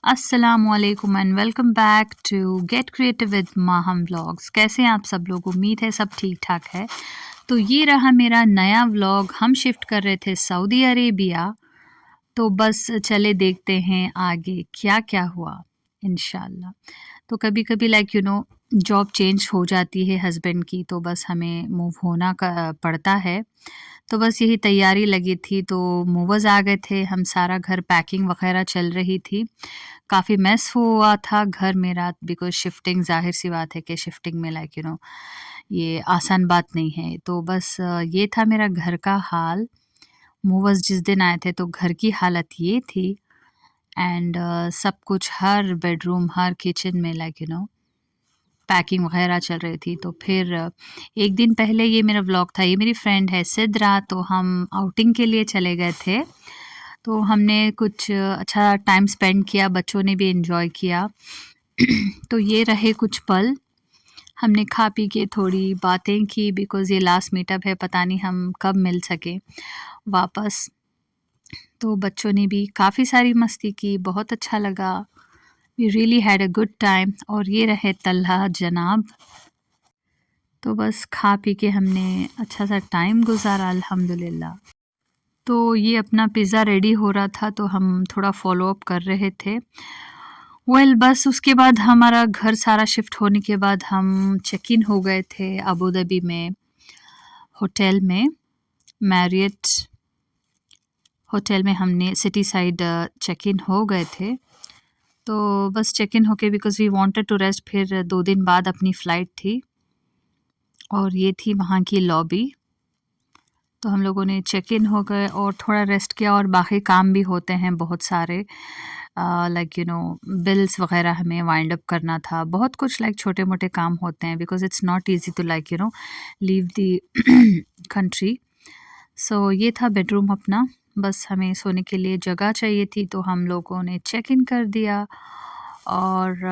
अस्सलामुअलैकुम and welcome back to get creative with Maham vlogs. कैसे हैं आप सब लोग? उम्मीद है सब ठीक ठाक है। तो ये रहा मेरा नया व्लॉग। हम शिफ्ट कर रहे थे सऊदी अरेबिया, तो बस चले देखते हैं आगे क्या क्या हुआ इंशाल्लाह। तो कभी कभी जॉब चेंज हो जाती है हस्बैंड की, तो बस हमें मूव होना पड़ता है। तो बस यही तैयारी लगी थी, तो मूवर्स आ गए थे, हम सारा घर पैकिंग वगैरह चल रही थी। काफ़ी मेस हुआ था घर मेरा, बिकॉज़ शिफ्टिंग ज़ाहिर-सी बात है कि शिफ्टिंग में ये आसान बात नहीं है। तो बस ये था मेरा घर का हाल। मूवर्स जिस दिन आए थे तो घर की हालत ये थी। एंड सब कुछ हर बेडरूम, हर किचन में पैकिंग वगैरह चल रही थी। तो फिर एक दिन पहले ये मेरा व्लॉग था, ये मेरी फ्रेंड है सिद्रा, तो हम आउटिंग के लिए चले गए थे। तो हमने कुछ अच्छा टाइम स्पेंड किया, बच्चों ने भी एन्जॉय किया। तो ये रहे कुछ पल। हमने खा पी के थोड़ी बातें की, बिकॉज़ ये लास्ट मीटअप है, पता नहीं हम कब मिल सकें वापस। तो बच्चों ने भी काफ़ी सारी मस्ती की, बहुत अच्छा लगा। We really had a good time. और ये रहे तल्हा जनाब। तो बस खा पी के हमने अच्छा सा टाइम गुज़ारा अल्हम्दुलिल्लाह। तो ये अपना पिज़्ज़ा रेडी हो रहा था, तो हम थोड़ा फ़ॉलो अप कर रहे थे। बस उसके बाद हमारा घर सारा शिफ्ट होने के बाद हम चेक इन हो गए थे अबू धाबी में, होटल में, मैरियट होटल में हमने सिटी साइड चेक इन हो गए थे। तो बस चेक इन होके because we wanted to rest, फिर 2 दिन बाद अपनी फ़्लाइट थी और ये थी वहाँ की लॉबी। तो हम लोगों ने चेक इन हो गए और थोड़ा रेस्ट किया, और बाकी काम भी होते हैं बहुत सारे। बिल्स वगैरह हमें वाइंड अप करना था, बहुत कुछ छोटे-मोटे काम होते हैं, because it's not easy to leave the country. So ये था बेडरूम अपना। बस हमें सोने के लिए जगह चाहिए थी, तो हम लोगों ने चेक इन कर दिया और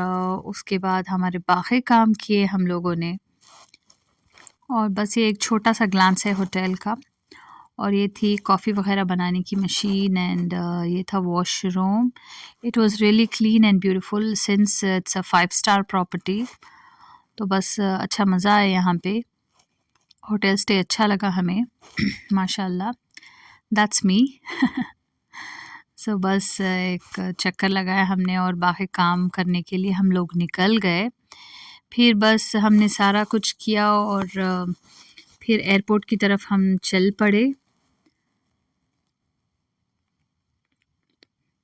उसके बाद हमारे बाकी काम किए हम लोगों ने। और बस ये एक छोटा-सा ग्लांस है होटल का। और ये थी कॉफ़ी वग़ैरह बनाने की मशीन, एंड ये था washroom. It was really clean and beautiful since it's a 5 star property. तो बस अच्छा मज़ा आया यहाँ पे। होटल स्टे अच्छा लगा हमें माशाल्लाह। That's me. सो बस एक चक्कर लगाया हमने और बाकी काम करने के लिए हम लोग निकल गए। फिर बस हमने सारा कुछ किया और फिर एयरपोर्ट की तरफ हम चल पड़े।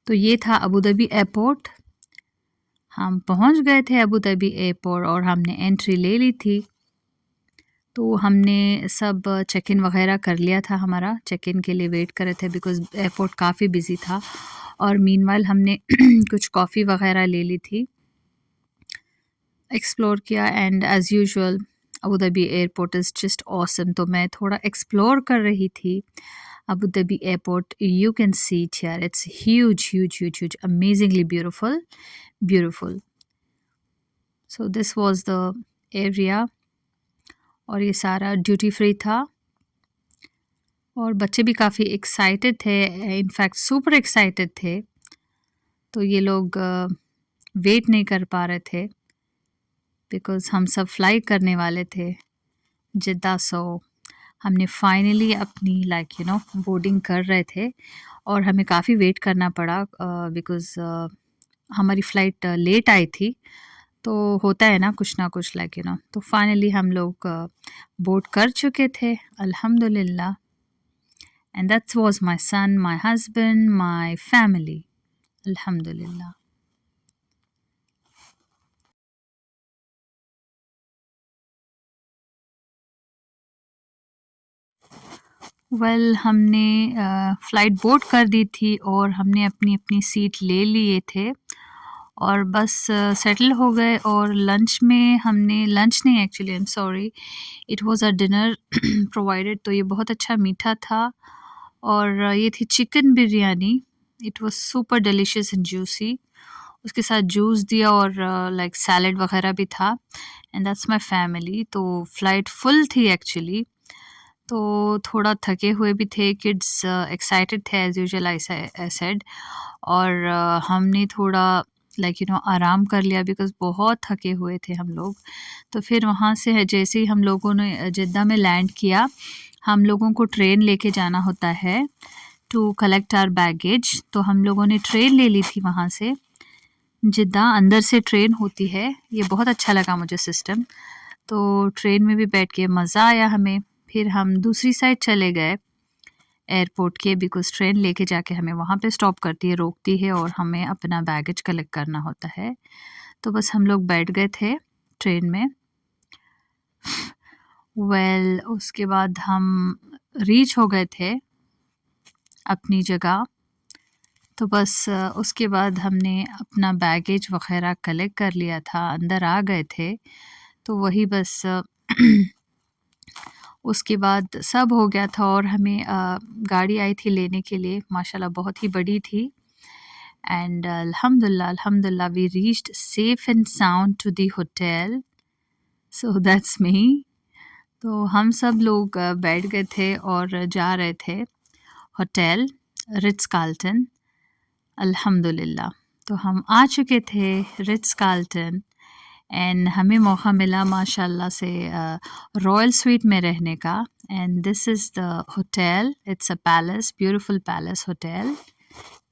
तो ये था अबू धाबी एयरपोर्ट। हम पहुंच गए थे अबू धाबी एयरपोर्ट और हमने एंट्री ले ली थी। तो हमने सब चेक इन वगैरह कर लिया था, हमारा चेक इन के लिए वेट कर रहे थे बिकॉज़ एयरपोर्ट काफ़ी बिज़ी था। और मीनवाइल हमने कुछ कॉफ़ी वगैरह ले ली थी, एक्सप्लोर किया। And as usual Abu Dhabi airport is just awesome. तो मैं थोड़ा एक्सप्लोर कर रही थी Abu Dhabi airport. You can see it here. It's huge, huge, huge, huge, amazingly beautiful, beautiful. So this was the area. और ये सारा duty free था और बच्चे भी काफ़ी एक्साइटेड थे, इनफैक्ट सुपर एक्साइटेड थे। तो ये लोग वेट नहीं कर पा रहे थे बिकॉज़ हम सब फ्लाई करने वाले थे जिद्दा। सो हमने फाइनली अपनी बोर्डिंग कर रहे थे और हमें काफ़ी वेट करना पड़ा बिकॉज़ हमारी फ़्लाइट लेट आई थी। तो होता है ना कुछ तो फाइनली हम लोग बोर्ड कर चुके थे अल्हम्दुलिल्लाह। And that was my son, my husband, my family अल्हम्दुलिल्लाह। हमने फ़्लाइट बोर्ड कर दी थी और हमने अपनी-अपनी सीट ले लिए थे और बस सेटल हो गए। और लंच में हमने लंच नहीं, actually I am sorry, it was a dinner provided. तो ये बहुत अच्छा मीठा था और ये थी chicken biryani. It was super delicious and juicy. उसके साथ जूस दिया और सैलेड वगैरह भी था। And that's my family. तो फ्लाइट फुल थी एक्चुअली, तो थोड़ा थके हुए भी थे, किड्स एक्साइटेड थे एज़ यूजुअल, आई सेड। और हमने थोड़ा आराम कर लिया बिकॉज़ बहुत थके हुए थे हम लोग। तो फिर वहाँ से जैसे ही हम लोगों ने जिद्दा में लैंड किया, हम लोगों को ट्रेन लेके जाना होता है टू कलेक्ट आवर बैगेज। तो हम लोगों ने ट्रेन ले ली थी वहाँ से। जिद्दा अंदर से ट्रेन होती है, ये बहुत अच्छा लगा मुझे सिस्टम। तो ट्रेन में भी बैठ के मज़ा आया हमें। फिर हम दूसरी साइड चले गए एयरपोर्ट के, बिकॉज़ ट्रेन लेके जाके हमें वहाँ पे स्टॉप करती है, रोकती है और हमें अपना बैगेज कलेक्ट करना होता है। तो बस हम लोग बैठ गए थे ट्रेन में। उसके बाद हम रीच हो गए थे अपनी जगह। तो बस उसके बाद हमने अपना बैगेज वग़ैरह कलेक्ट कर लिया था, अंदर आ गए थे। तो वही बस उसके बाद सब हो गया था और हमें गाड़ी आई थी लेने के लिए, माशाल्लाह बहुत ही बड़ी थी। एंड अल्हम्दुलिल्लाह we reached safe and sound to the hotel. So that's me. तो हम सब लोग बैठ गए थे और जा रहे थे होटल रिट्ज़ कार्ल्टन। अल्हम्दुलिल्लाह तो हम आ चुके थे रिट्ज़ कार्ल्टन एंड हमें मौका मिला माशाल्लाह से रॉयल स्वीट में रहने का। And this is the hotel, it's a palace, beautiful palace hotel.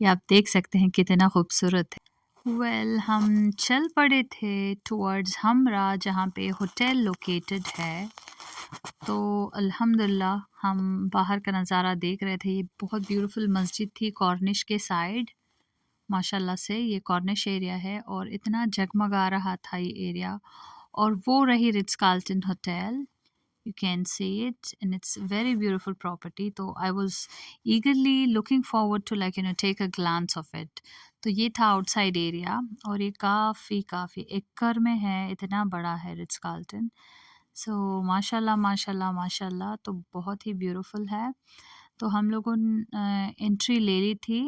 ये आप देख सकते हैं कितना खूबसूरत है। हम चल पड़े थे टुवर्ड्स हमरा, जहाँ पे होटल लोकेटेड है। तो अल्हम्दुलिल्लाह हम बाहर का नज़ारा देख रहे थे। ये बहुत ब्यूटीफुल मस्जिद थी कॉर्निश के साइड। माशाल्लाह से ये कॉर्निश एरिया है और इतना जगमगा रहा था ये एरिया। और वो रही Ritz Carlton hotel. You can see it and it's very beautiful property. तो I was eagerly looking forward to take a glance of it. तो ये था आउटसाइड एरिया और ये काफ़ी एकड़ में है, इतना बड़ा है रिट्ज़ कार्ल्टन। सो माशाल्लाह माशाल्लाह माशाल्लाह, तो बहुत ही ब्यूटीफुल है। तो हम लोगों ने एंट्री ले ली थी।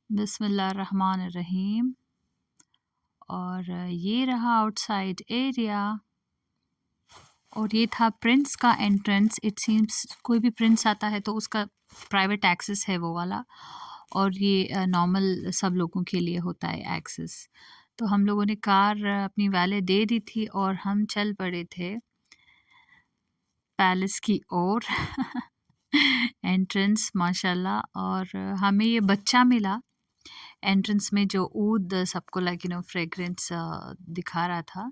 बिस्मिल्लाहिर्रहमानिर्रहीम। और ये रहा आउटसाइड एरिया और ये था प्रिंस का एंट्रेंस। इट सीम्स कोई भी प्रिंस आता है तो उसका प्राइवेट एक्सेस है वो वाला, और ये नॉर्मल सब लोगों के लिए होता है एक्सेस। तो हम लोगों ने कार अपनी वाले दे दी थी और हम चल पड़े थे पैलेस की ओर। एंट्रेंस माशाल्लाह, और हमें ये बच्चा मिला एंट्रेंस में जो ऊद सबको फ्रेग्रेंस दिखा रहा था।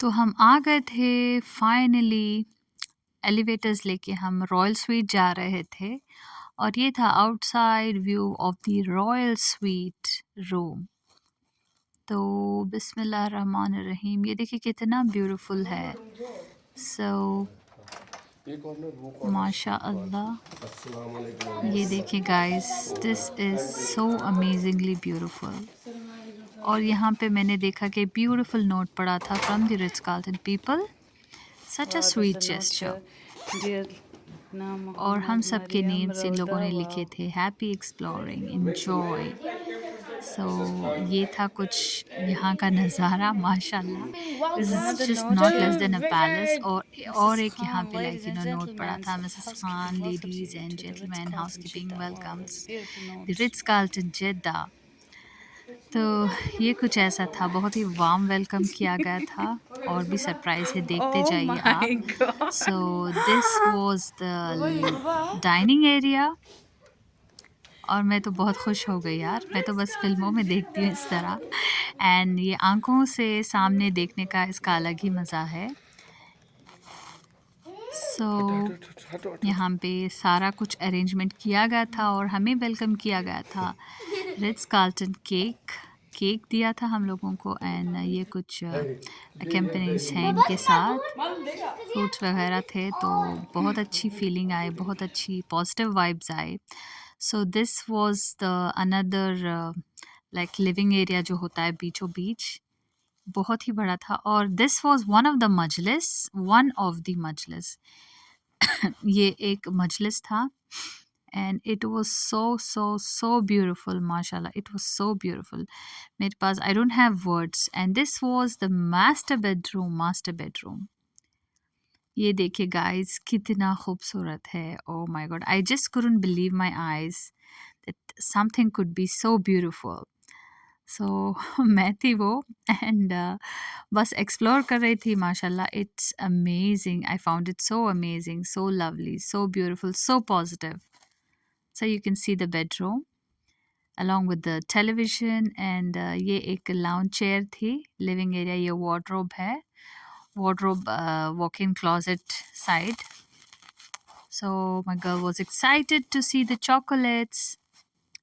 तो हम आ गए थे फाइनली। एलिवेटर्स लेके हम रॉयल स्वीट जा रहे थे और ये था outside view of the royal suite room. तो बिस्मिल्लाहिर्रहमानिर्रहीम, ये देखिए कितना ब्यूटीफुल है। सो माशा अल्लाह, ये देखिए guys, this is so amazingly beautiful. और यहाँ पे मैंने देखा कि ब्यूटीफुल नोट पड़ा था from the Ritz Carlton people, such a sweet gesture. और हम सब के नेम्स इन लोगों ने लिखे थे, हैप्पी एक्सप्लोरिंग, एन्जॉय। सो ये था कुछ यहाँ का नज़ारा माशाल्लाह। This is just not less than a palace. और एक यहाँ पे नोट पड़ा था, Mrs Khan, ladies and gentlemen, housekeeping welcomes the Ritz Carlton Jeddah. तो ये कुछ ऐसा था, बहुत ही वार्म वेलकम किया गया था। और भी सरप्राइज़ है, देखते जाइए आप। So this was the dining area और मैं तो बहुत खुश हो गई यार, मैं तो बस फ़िल्मों में देखती हूँ इस तरह। एंड ये आँखों से सामने देखने का इसका अलग ही मज़ा है। सो यहाँ पे सारा कुछ अरेंजमेंट किया गया था और हमें वेलकम किया गया था। रिट्ज़ कार्ल्टन केक दिया था हम लोगों को एंड ये कुछ एक्म्पनीज हैं इनके साथ, फ्रूट्स वगैरह थे। तो बहुत अच्छी फीलिंग आई, बहुत अच्छी पॉजिटिव वाइब्स आए। So this was the another living area जो होता है बीचों बीच, बहुत ही बड़ा था। और this was one of the मजलिस। ये एक मजलिस था and it was so beautiful, mashallah. It was so beautiful. मेरे पास, I don't have words. And this was the master bedroom. ये देखिए गाइस, कितना खूबसूरत है. Oh my god, I just couldn't believe my eyes that something could be so beautiful. So मैं थी वो, and बस एक्सप्लोर कर रही थी. माशाल्लाह, it's amazing. I found it so amazing, so lovely, so beautiful, so positive. So you can see the bedroom along with the television, and ये एक lounge chair थी. Living area, ये wardrobe है. Wardrobe, walk-in closet side. So my girl was excited to see the chocolates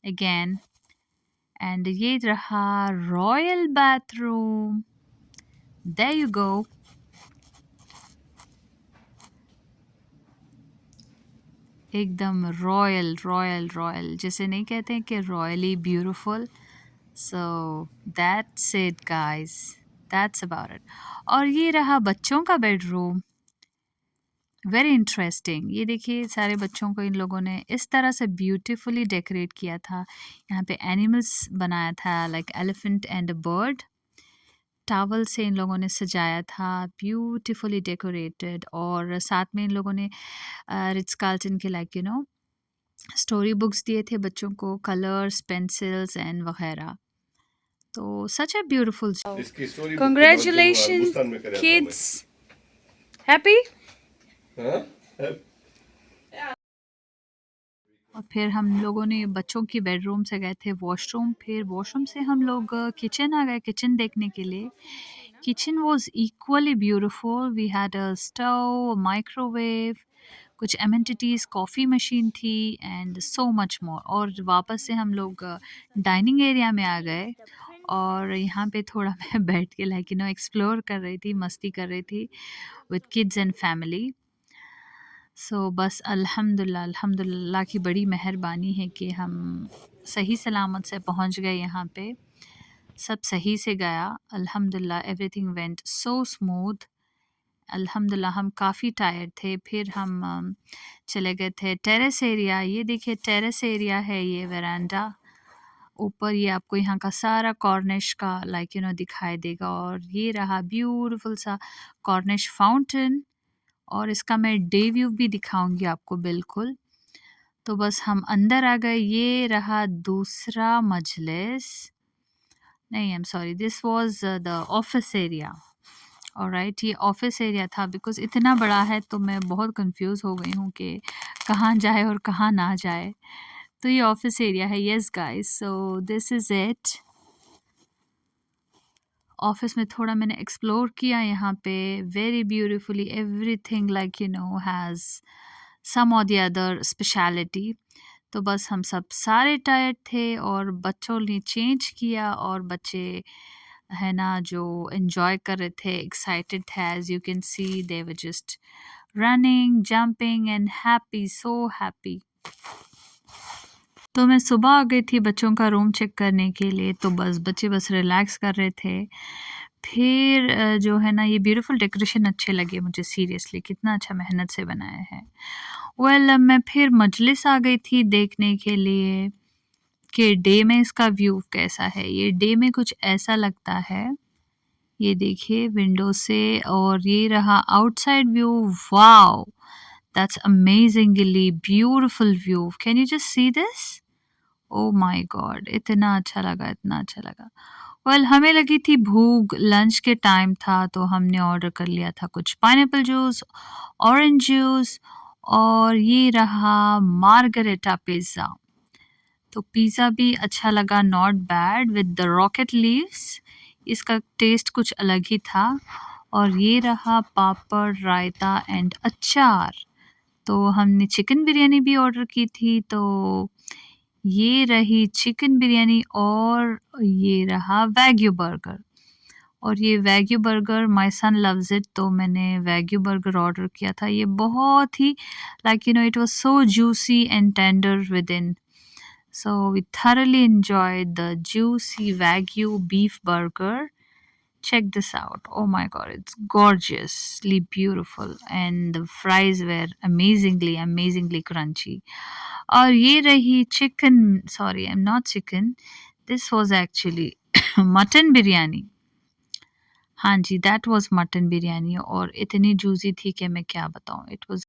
again. And ये रहा royal bathroom. There you go. एकदम royal, जिसे नहीं कहते हैं कि royally beautiful. So that's it guys, that's about it. और ये रहा बच्चों का बेडरूम. Very interesting. ये देखिए, सारे बच्चों को इन लोगों ने इस तरह से ब्यूटीफुली डेकोरेट किया था. यहाँ पे एनिमल्स बनाया था, like elephant and a bird. Towel से इन लोगों ने सजाया था, ब्यूटीफुली डेकोरेटेड. और साथ में इन लोगों ने रिट्स कार्ल्टन के, लाइक स्टोरी बुक्स दिए थे बच्चों को, कलर्स, पेंसिल्स एंड वगैरह. तो सच अ ब्यूटीफुल. इसकी स्टोरी Congratulations, kids. Happy? और फिर हम लोगों ने बच्चों की बेडरूम से गए थे वॉशरूम. फिर वॉशरूम से हम लोग किचन आ गए, किचन देखने के लिए. Kitchen was equally beautiful. We had a stove, microwave, कुछ एमिनिटीज़, कॉफ़ी मशीन थी, एंड सो मच मोर. और वापस से हम लोग डाइनिंग एरिया में आ गए. और यहाँ पे थोड़ा मैं बैठ के, लाइक एक्सप्लोर कर रही थी, मस्ती कर रही थी विद किड्स एंड फैमिली. सो बस अल्हम्दुलिल्लाह की बड़ी मेहरबानी है कि हम सही सलामत से पहुँच गए यहाँ पे. सब सही से गया, अल्हम्दुलिल्लाह. एवरीथिंग वेंट सो स्मूथ, अल्हम्दुलिल्लाह. हम काफ़ी टायर्ड थे. फिर हम चले गए थे टेरेस एरिया. ये देखिए, टेरेस एरिया है, ये वेरांडा. ऊपर ये आपको यहाँ का सारा कॉर्निश का, लाइक दिखाई देगा. और ये रहा ब्यूटीफुल सा कॉर्निश फाउंटेन. और इसका मैं डे व्यू भी दिखाऊंगी आपको बिल्कुल. तो बस हम अंदर आ गए. ये रहा दूसरा मजलिस. नहीं, I am sorry, this was the office area. Alright, ये ऑफिस एरिया था. बिकॉज इतना बड़ा है तो मैं बहुत कंफ्यूज हो गई हूँ कि कहाँ जाए और कहाँ ना जाए. तो ये ऑफिस एरिया है. Yes guys, so this is it. Office में थोड़ा मैंने एक्सप्लोर किया यहाँ पे. Very beautifully everything, like has some और द अदर स्पेशलिटी. तो बस हम सब सारे टायर्ड थे और बच्चों ने चेंज किया. और बच्चे है ना, जो एंजॉय कर रहे थे, एक्साइटेड थे. As you can see, they were just running, jumping and happy, so happy. तो मैं सुबह आ गई थी बच्चों का रूम चेक करने के लिए. तो बस बच्चे बस रिलैक्स कर रहे थे. फिर जो है ना, ये ब्यूटीफुल डेकोरेशन अच्छे लगे मुझे. सीरियसली कितना अच्छा मेहनत से बनाया है. वेल, मैं फिर मजलिस आ गई थी देखने के लिए कि डे में इसका व्यू कैसा है. ये डे में कुछ ऐसा लगता है. ये देखिए विंडो से. और ये रहा outside view. Wow, that's amazingly beautiful view. Can you just see this? Oh my God, इतना अच्छा लगा, इतना अच्छा लगा. वेल, हमें लगी थी भूख, लंच के टाइम था, तो हमने ऑर्डर कर लिया था कुछ पाइनएप्पल जूस, ऑरेंज जूस. और ये रहा मार्गरेटा पिज़्ज़ा. तो पिज़्ज़ा भी अच्छा लगा, not bad, with the rocket leaves. इसका टेस्ट कुछ अलग ही था. और ये रहा पापड़, रायता एंड अचार. तो हमने चिकन बिरयानी भी ऑर्डर की थी. तो ये रही चिकन बिरयानी. और ये रहा वैग्यू बर्गर. और ये wagyu burger, my son loves it, तो मैंने वैग्यू बर्गर ऑर्डर किया था. ये बहुत ही, like it was so juicy and tender within. So we thoroughly enjoyed the juicy Wagyu beef burger. check this out. Oh my god, it's gorgeously beautiful and the fries were amazingly crunchy. और ये रही chicken, sorry, I'm not chicken, this was actually mutton biryani. हाँ जी, that was mutton biryani और इतनी juicy थी कि मैं क्या बताऊँ, इट वाज़